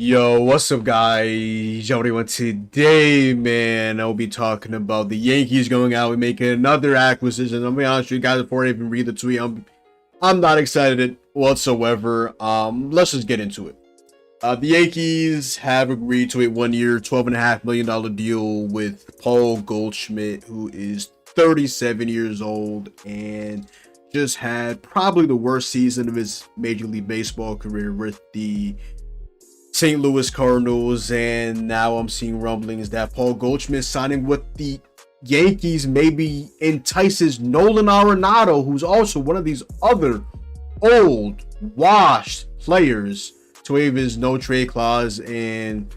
Yo, what's up, guys? Everyone, today, man, I'll be talking about the Yankees going out and making another acquisition. I'll be honest with you guys before I even read the tweet. I'm not excited whatsoever. Let's just get into it. The Yankees have agreed to a 1-year, $12.5 million deal with Paul Goldschmidt, who is 37 years old and just had probably the worst season of his Major League Baseball career with the St. Louis Cardinals, and now I'm seeing rumblings that Paul Goldschmidt signing with the Yankees maybe entices Nolan Arenado, who's also one of these other old, washed players, to waive his no trade clause and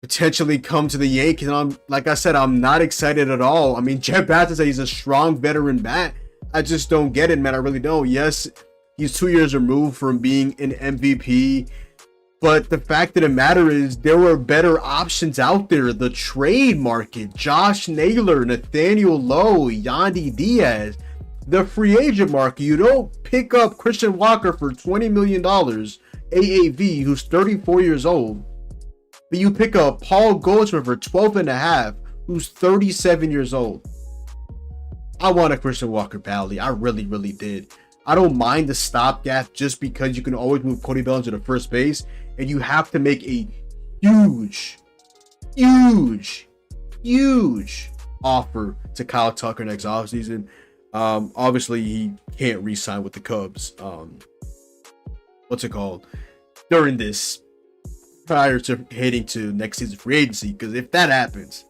potentially come to the Yankees. And like I said, I'm not excited at all. I mean, Jeff Bass says he's a strong veteran bat. I just don't get it, man. I really don't. Yes, he's 2 years removed from being an MVP. But the fact of the matter is, there were better options out there. The trade market, Josh Naylor, Nathaniel Lowe, Yandy Diaz. The free agent market, you don't pick up Christian Walker for $20 million AAV, who's 34 years old. But you pick up Paul Goldschmidt for 12 and a half, who's 37 years old. I want a Christian Walker badly. I really, really did. I don't mind the stopgap just because you can always move Cody Bellinger to first base, and you have to make a huge offer to Kyle Tucker next offseason. Obviously, he can't re-sign with the Cubs. What's it called? During this, prior to heading to next season free agency, because if that happens,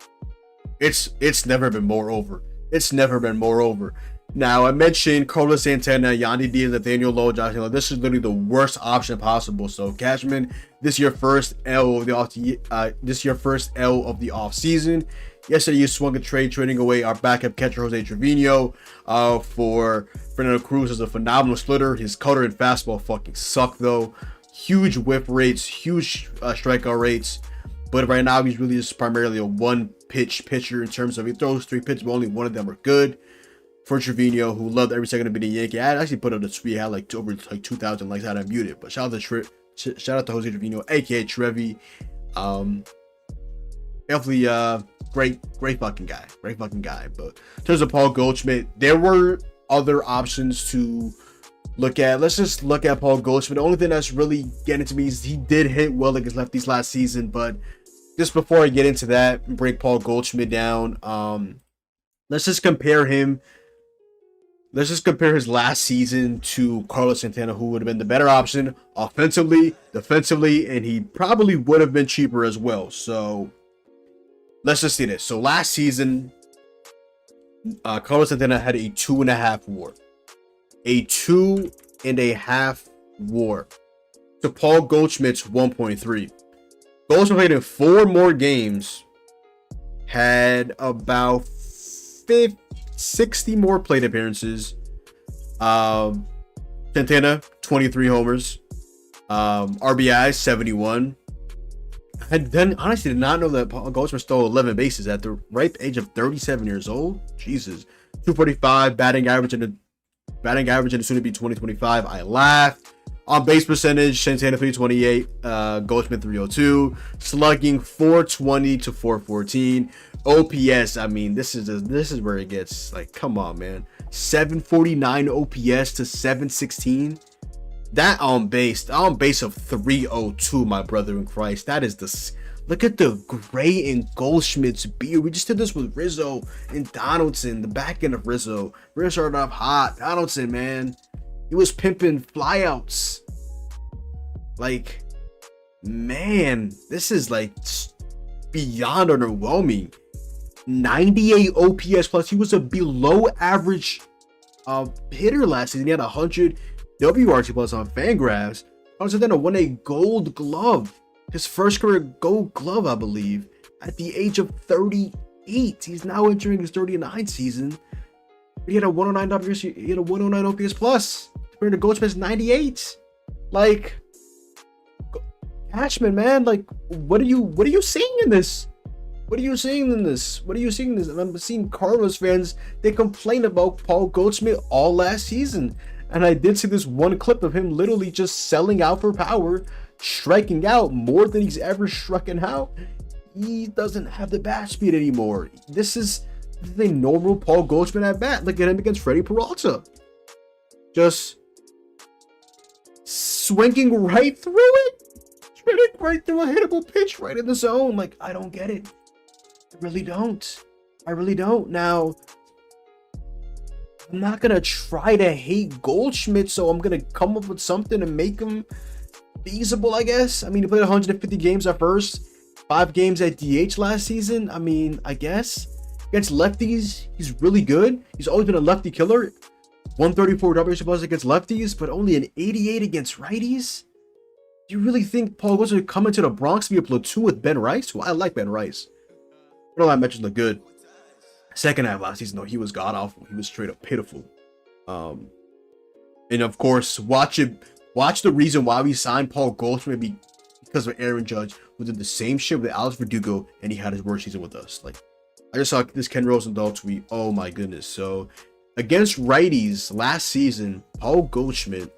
it's never been more over. It's never been more over. Now, I mentioned Carlos Santana, Yandy Diaz, Nathaniel Lowe, Josh Taylor. This is literally the worst option possible. So, Cashman, this is your first L of the off season. Yesterday, you swung a trade, trading away our backup catcher Jose Trevino for Fernando Cruz as a phenomenal splitter. His cutter and fastball fucking suck though. Huge whip rates, huge strikeout rates. But right now, he's really just primarily a one-pitch pitcher in terms of he throws 3 pitches, but only one of them are good. For Trevino, who loved every second of being a Yankee. I actually put out a tweet, had like over 2,000 likes, had I muted. But shout out to Jose Trevino, aka Trevi. Definitely great fucking guy. But in terms of Paul Goldschmidt, there were other options to look at. Let's just look at Paul Goldschmidt. The only thing that's really getting to me is he did hit well against lefties last season. But just before I get into that and break Paul Goldschmidt down, let's just compare him. Let's just compare his last season to Carlos Santana, who would have been the better option offensively, defensively, and he probably would have been cheaper as well. So let's just see this. So last season, Carlos Santana had a 2.5 WAR. A 2.5 WAR to Paul Goldschmidt's 1.3. Goldschmidt played in 4 more games, had about 60 more plate appearances. Santana, 23 homers. RBI, 71. I then honestly did not know that Paul Goldschmidt stole 11 bases at the ripe age of 37 years old. Jesus. 245 batting average in the soon to be 2025. I laughed. On base percentage, Santana 328, Goldschmidt 302, slugging 420 to 414. OPS, I mean, this is where it gets like, come on, man. 749 OPS to 716. That on base of 302, my brother in Christ. That is the look at the gray in Goldschmidt's beard. We just did this with Rizzo and Donaldson, the back end of Rizzo. Rizzo started off hot. Donaldson, man, he was pimping flyouts. Like, man, this is like beyond underwhelming. 98 OPS plus. He was a below average hitter last season. He had 100 WRC plus on Fangraphs. Then won a Gold Glove, his first career Gold Glove, I believe, at the age of 38. He's now entering his 39 season. He had a 109 WRC. He had a 109 OPS plus compared to Goldschmidt's 98. Like, Cashman, man, like, what are you seeing in this? What are you seeing in this? I'm seeing Cardinals fans, they complain about Paul Goldschmidt all last season. And I did see this one clip of him literally just selling out for power striking out more than he's ever striking out, he doesn't have the bat speed anymore. This is a normal Paul Goldschmidt at bat. Look at him against Freddie Peralta. Just swinging right through it. Swinging right through a hittable pitch right in the zone. Like, I don't get it. I really don't. I really don't. Now, I'm not going to try to hate Goldschmidt, so I'm going to come up with something to make him feasible, I guess. I mean, he played 150 games at first, 5 games at DH last season. I mean, I guess. Against lefties, he's really good. He's always been a lefty killer. 134 WRC+ against lefties, but only an 88 against righties. Do you really think Paul Goldschmidt would come into the Bronx to be a platoon with Ben Rice? Well, I like Ben Rice. All that matches look good. Second half last season, though, he was god awful. He was straight up pitiful. And of course, watch the reason why we signed Paul Goldschmidt because of Aaron Judge, who did the same shit with Alex Verdugo, and he had his worst season with us. Like, I just saw this Ken Rosenthal tweet. Oh my goodness. So against righties last season, Paul Goldschmidt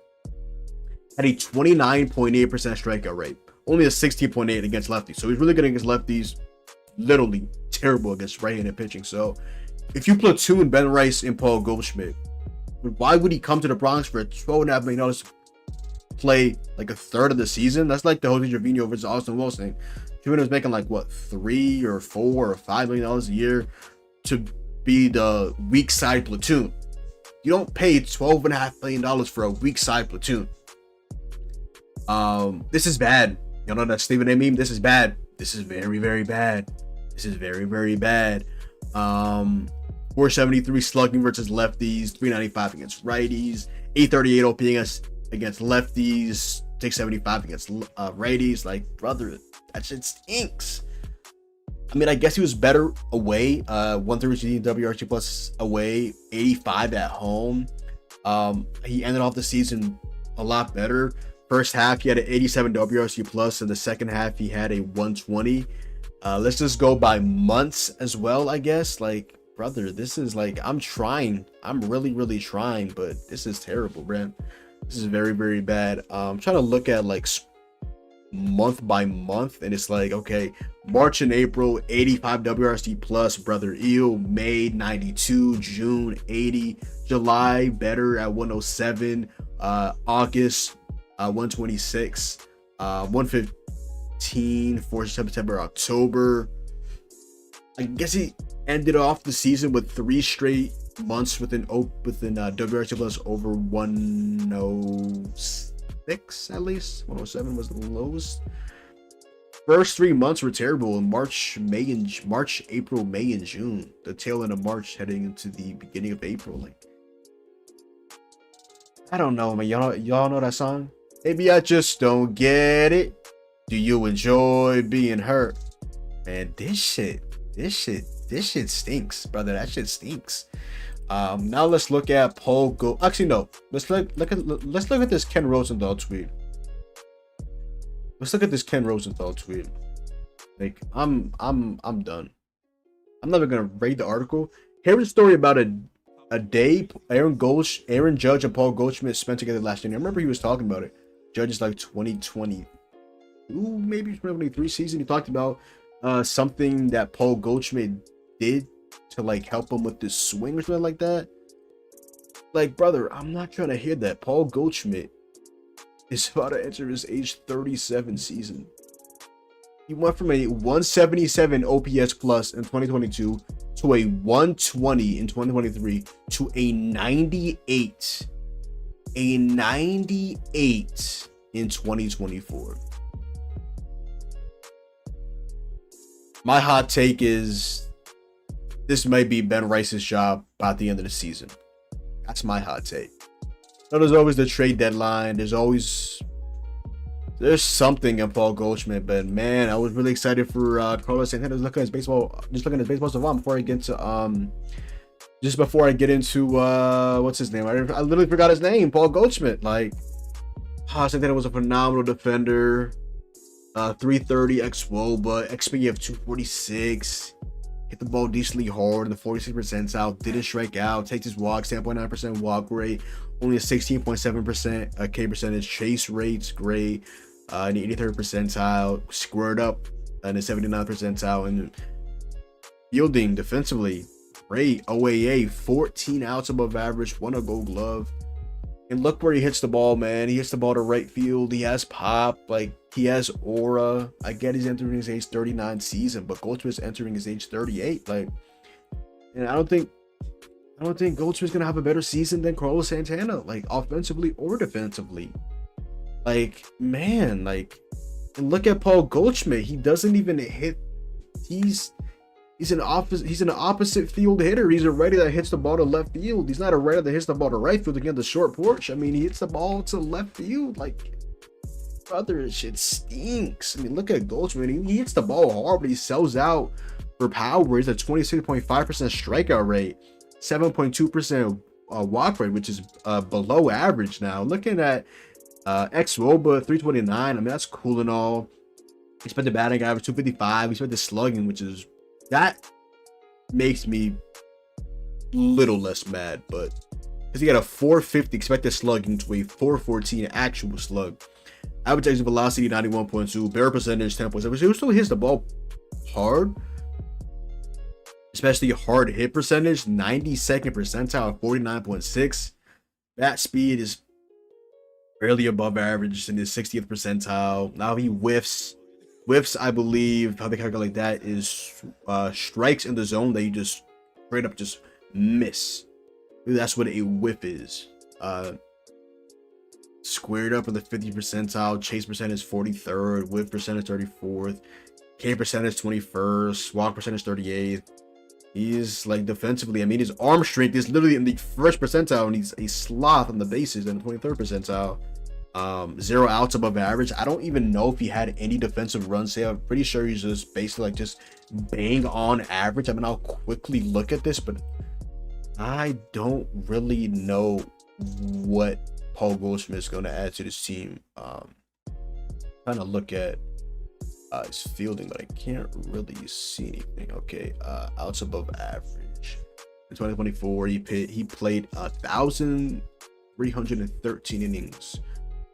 had a 29.8% strikeout rate, only a 16.8 against lefties. So he's really good against lefties, literally terrible against right-handed pitching. So if you platoon Ben Rice and Paul Goldschmidt, why would he come to the Bronx for $12.5 million to play like a third of the season? That's like the Jose Trevino versus Austin Wilson. Trevino was making like what, $3 or $4 or $5 million a year to be the weak side platoon. You don't pay $12.5 million for a weak side platoon. This is bad. You know that Stephen A meme? This is bad. This is very, very bad. This is very, very bad. 473 slugging versus lefties, 395 against righties, 838 OP against lefties, 675 against righties. Like, brother, that shit stinks. I mean, I guess he was better away. 133 WRC+ away, 85 at home. He ended off the season a lot better. First half, he had an 87 WRC+, and the second half, he had a 120. Let's just go by months as well, I guess. Like, brother, this is like, I'm trying. I'm really, really trying, but this is terrible, man. This is very, very bad. I'm trying to look at like month by month, and it's like, okay, March and April 85 WRC+, brother. Eel. May 92, June 80, July better at 107, August 126, 115 for September, October. I guess he ended off the season with 3 straight months within WRC+ over 106 at least. 107 was the lowest. First 3 months were terrible in March, April, May, and June. The tail end of March heading into the beginning of April. Like, I don't know, man. Y'all know that song? Maybe I just don't get it. Do you enjoy being hurt? Man, this shit stinks, brother. That shit stinks. Now let's look at Paul Actually, no. Let's look at this Ken Rosenthal tweet. Let's look at this Ken Rosenthal tweet. Like, I'm done. I'm never gonna rate the article. Here's a story about a day Aaron Judge and Paul Goldschmidt spent together last year. I remember he was talking about it. Judge is like 2022, maybe 2023 season. He talked about something that Paul Goldschmidt did to like help him with this swing or something like that. Like, brother, I'm not trying to hear that. Paul Goldschmidt is about to enter his age 37 season. He went from a 177 OPS plus in 2022 to a 120 in 2023 to a 98 in 2024. My hot take is this might be Ben Rice's job by the end of the season. That's my hot take. So there's always the trade deadline. There's something in Paul Goldschmidt, but man, I was really excited for Carlos Santana. Looking at his baseball savant before I get to what's his name? I literally forgot his name. Paul Goldschmidt. Like, Santana was a phenomenal defender. 330 xWOBA, XP of 246. Hit the ball decently hard in the 46th percentile. Didn't strike out. Takes his walk. 7.9% walk rate. Only a 16.7% K percentage. Chase rates great. in the 83rd percentile, squared up in the 79th percentile, and fielding defensively, great. OAA, 14 outs above average, won a Gold Glove. And look where he hits the ball, man. He hits the ball to right field. He has pop, like he has aura. I get he's entering his age 39 season, but Goldschmidt's entering his age 38. Like, and I don't think Goldschmidt's gonna have a better season than Carlos Santana, like offensively or defensively. Like, man, like, and look at Paul Goldschmidt. He doesn't even hit. He's an opposite field hitter. He's a righty that hits the ball to left field. He's not a righty that hits the ball to right field against the short porch. I mean, he hits the ball to left field. Like, brother, shit stinks. I mean, look at Goldschmidt. He hits the ball hard, but he sells out for power. He's a 26.5% strikeout rate, 7.2% walk rate, which is below average now. Looking at xWOBA 329. I mean, that's cool and all. Expected batting average 255. Expected slugging, which is, that makes me a little less mad, but because he got a 450 expected slugging to a 414 actual slug. Average exit velocity 91.2, barrel percentage 10.7. He still hits the ball hard, especially hard hit percentage 92nd percentile 49.6. Bat speed is barely above average in his 60th percentile. Now he whiffs, I believe how they calculate that is strikes in the zone that you just straight up just miss. That's what a whiff is. Squared up in the 50th percentile, chase percentage 43rd, whiff percentage 34th, K percentage 21st, walk percentage 38th. He's like defensively, I mean, his arm strength is literally in the 1st percentile, and he's a sloth on the bases in the 23rd percentile. 0 outs above average. I don't even know if he had any defensive run save. I'm pretty sure he's just basically like just bang on average. I mean, I'll quickly look at this, but I don't really know what Paul Goldschmidt is going to add to this team. Trying to look at his fielding, but I can't really see anything. Okay, outs above average. In 2024, he played 1,313 innings,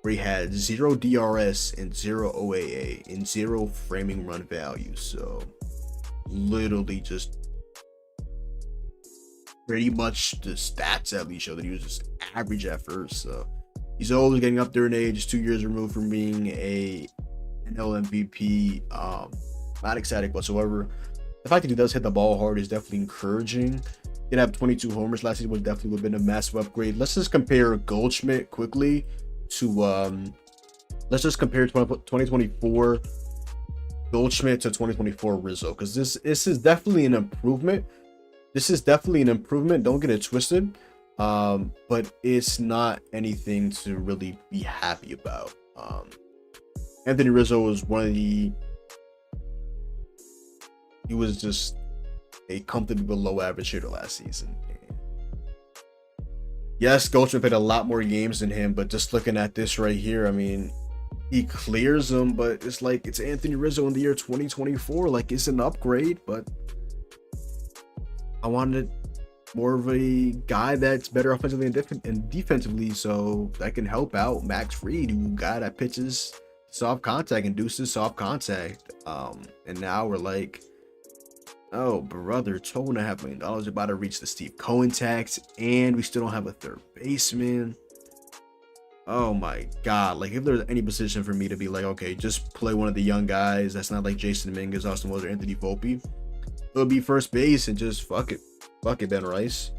where he had 0 DRS and 0 OAA and 0 framing run value. So literally just pretty much the stats at least show that he was just average at first. So he's always getting up there in age, 2 years removed from being an NL MVP. Not ecstatic whatsoever. The fact that he does hit the ball hard is definitely encouraging. He did have 22 homers last season, which definitely would have been a massive upgrade. Let's just compare Goldschmidt quickly to let's just compare 2024 Goldschmidt to 2024 Rizzo, because this is definitely an improvement. Don't get it twisted, but it's not anything to really be happy about. Anthony Rizzo was he was just a comfortably below average hitter last season. Yes, Goldschmidt played a lot more games than him, but just looking at this right here, I mean, he clears them, but it's like it's Anthony Rizzo in the year 2024. Like, it's an upgrade, but I wanted more of a guy that's better offensively and defensively, so that can help out Max Fried, who guy that pitches soft contact, induces soft contact. And now we're like, oh brother, $12.5 million about to reach the Steve Cohen tax, and we still don't have a third baseman. Oh my god, like if there's any position for me to be like, okay, just play one of the young guys that's not like Jason Dominguez, Austin Wells, or Anthony Volpe, it'll be first base, and just fuck it Ben Rice,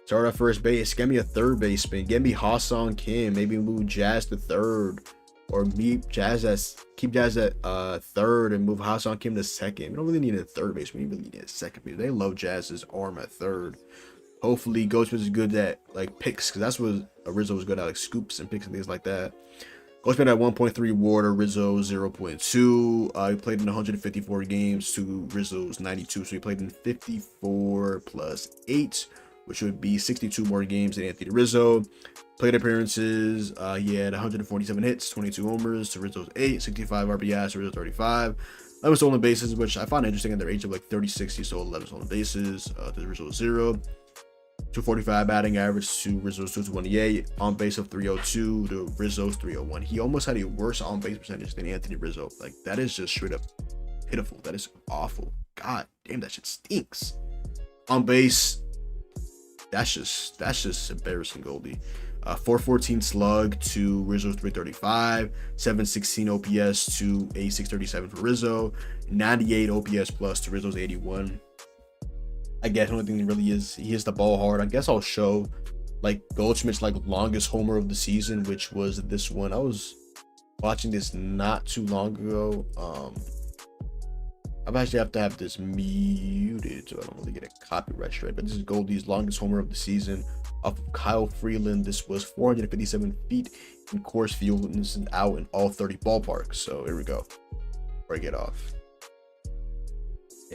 start at first base, get me a third baseman, get me Ha-Sung Kim, maybe move Jazz to third, or keep Jazz at third and move Ha-Sung Kim to second. We don't really need a third baseman, we really need a second baseman. They love Jazz's arm at third. Hopefully Goldschmidt is good at like picks, because that's what Rizzo was good at, like scoops and picks and things like that. Goldschmidt at 1.3 WAR, Rizzo 0.2. He played in 154 games to Rizzo's 92, so he played in 54 plus 8, which would be 62 more games than Anthony Rizzo. Plate appearances, he had 147 hits, 22 homers to Rizzo's 8, 65 RBIs to Rizzo's 35. 11 stolen bases, which I find interesting at their age of like 36. He stole 11 stolen bases to Rizzo's 0. 245 batting average to Rizzo's 228. On base of 302 to Rizzo's 301. He almost had a worse on base percentage than Anthony Rizzo. Like, that is just straight up pitiful. That is awful. God damn, that shit stinks. On base, that's just embarrassing, Goldie. 414 slug to Rizzo's 335, 716 OPS to a 637 for Rizzo, 98 OPS plus to Rizzo's 81. I guess the only thing really is he hits the ball hard. I guess I'll show like Goldschmidt's like longest homer of the season, which was this one. I was watching this not too long ago. I actually have to have this muted so I don't really get a copyright strike. But this is Goldie's longest homer of the season off of Kyle Freeland. This was 457 feet in Coors Field, and this is out in all 30 ballparks. So here we go. Break it off.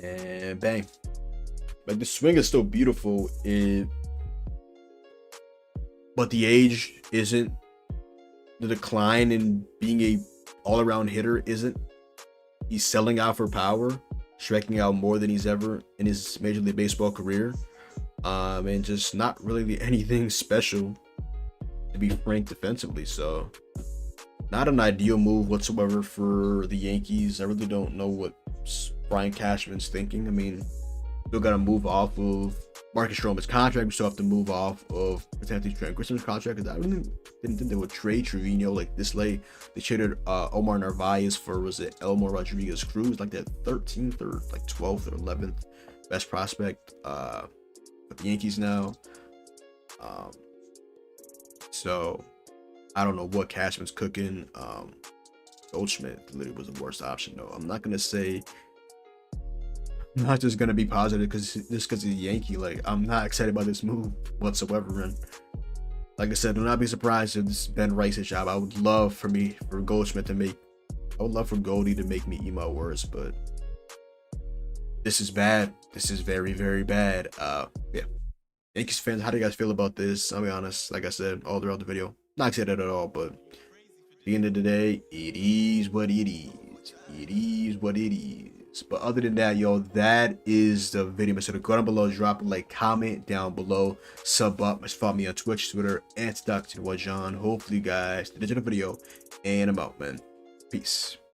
And bang. Like, the swing is still beautiful, but the age isn't. The decline in being a all-around hitter isn't. He's selling out for power, striking out more than he's ever in his Major League Baseball career, and just not really anything special, to be frank, defensively. So not an ideal move whatsoever for the Yankees. I really don't know what Brian Cashman's thinking. I mean, still got to move off of Marcus Stroman's contract. We still have to move off of potentially Trent Grisham's contract, because I really didn't think they would trade Trevino like this late. They traded Omar Narvaez for, was it Elmer Rodriguez Cruz, like that 13th or like 12th or 11th best prospect with the Yankees now. So I don't know what Cashman's cooking. Goldschmidt literally was the worst option though. I'm not just gonna be positive because he's a Yankee. Like, I'm not excited about this move whatsoever. And like I said, do not be surprised if this is Ben Rice's job. I would love for Goldschmidt to make. I would love for Goldie to make me eat my words, but this is bad. This is very, very bad. Yeah. Yankees fans, how do you guys feel about this? I'll be honest, like I said all throughout the video, not excited at all, but at the end of the day, it is what it is. It is what it is. But other than that, yo, that is the video. So go down below, drop a like, comment down below, sub up, follow me on Twitch, Twitter, and Stockton Wajan. Hopefully you guys did enjoy the video, and I'm out, man. Peace.